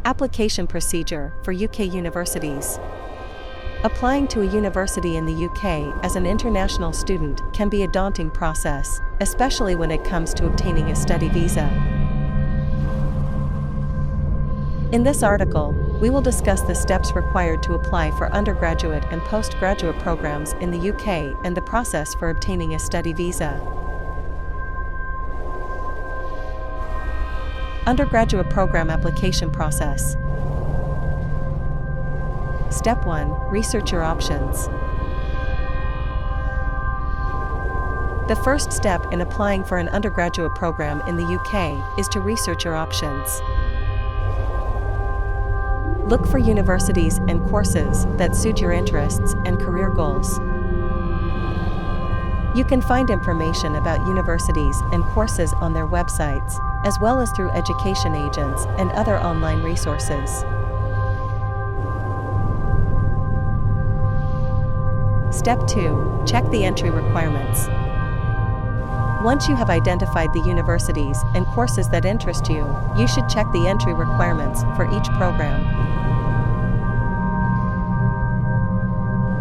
Application procedure for UK universities. Applying to a university in the UK as an international student can be a daunting process, especially when it comes to obtaining a study visa. In this article, we will discuss the steps required to apply for undergraduate and postgraduate programs in the UK and the process for obtaining a study visa. Undergraduate program application process. Step 1. Research your options. The first step in applying for an undergraduate program in the UK is to research your options. Look for universities and courses that suit your interests and career goals. You can find information about universities and courses on their websites, as well as through education agents and other online resources. Step 2. Check the entry requirements. Once you have identified the universities and courses that interest you, you should check the entry requirements for each program.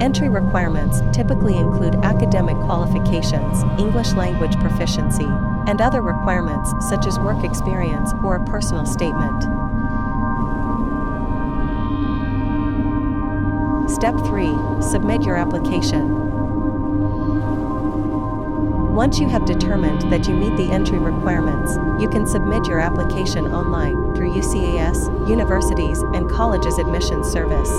Entry requirements typically include academic qualifications, English language proficiency, and other requirements such as work experience or a personal statement. Step 3. Submit your application. Once you have determined that you meet the entry requirements, you can submit your application online through UCAS, Universities and Colleges Admissions Service.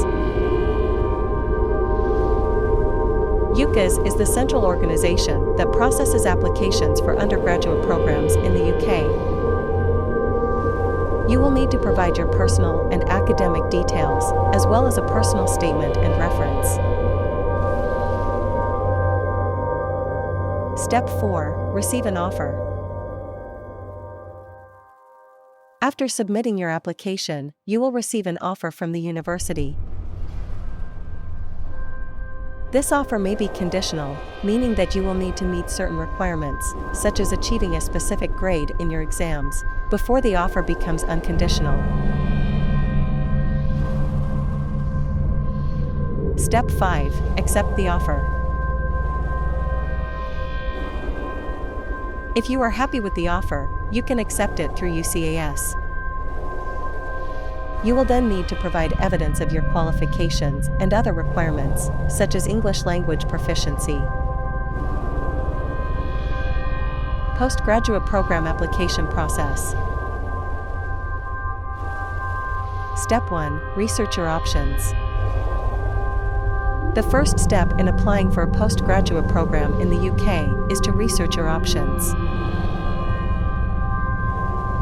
UCAS is the central organization that processes applications for undergraduate programs in the UK. You will need to provide your personal and academic details, as well as a personal statement and reference. Step 4. Receive an offer. After submitting your application, you will receive an offer from the university. This offer may be conditional, meaning that you will need to meet certain requirements, such as achieving a specific grade in your exams, before the offer becomes unconditional. Step 5. Accept the offer. If you are happy with the offer, you can accept it through UCAS. You will then need to provide evidence of your qualifications and other requirements, such as English language proficiency. Postgraduate program application process. Step 1. Research your options. The first step in applying for a postgraduate program in the UK is to research your options.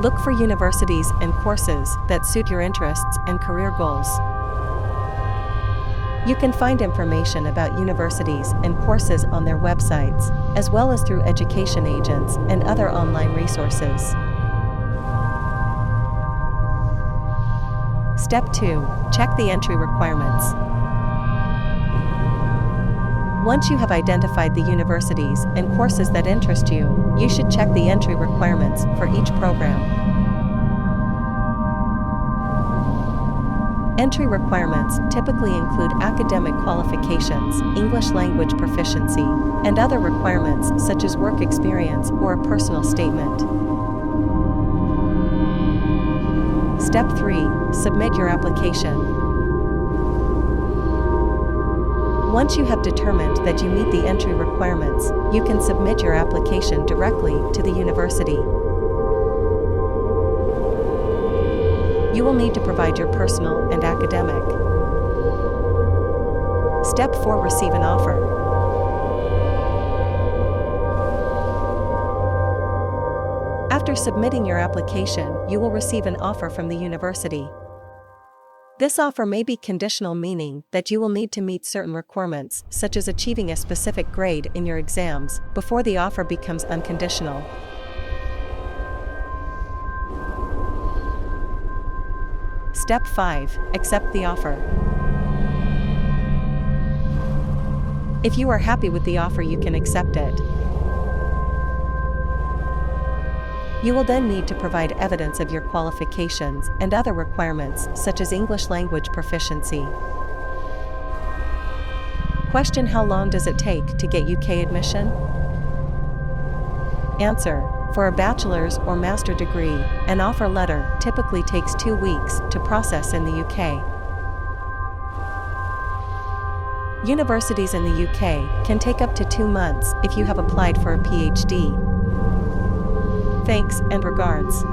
Look for universities and courses that suit your interests and career goals. You can find information about universities and courses on their websites, as well as through education agents and other online resources. Step 2. Check the entry requirements. Once you have identified the universities and courses that interest you, you should check the entry requirements for each program. Entry requirements typically include academic qualifications, English language proficiency, and other requirements such as work experience or a personal statement. Step 3. Submit your application. Once you have determined that you meet the entry requirements, you can submit your application directly to the university. You will need to provide your personal and academic. Step 4. Receive an offer. After submitting your application, you will receive an offer from the university. This offer may be conditional, meaning that you will need to meet certain requirements, such as achieving a specific grade in your exams, before the offer becomes unconditional. Step 5. Accept the offer. If you are happy with the offer, you can accept it. You will then need to provide evidence of your qualifications and other requirements such as English language proficiency. Question: how long does it take to get UK admission? Answer: for a bachelor's or master degree, an offer letter typically takes 2 weeks to process in the UK. Universities in the UK can take up to 2 months if you have applied for a PhD. Thanks and regards.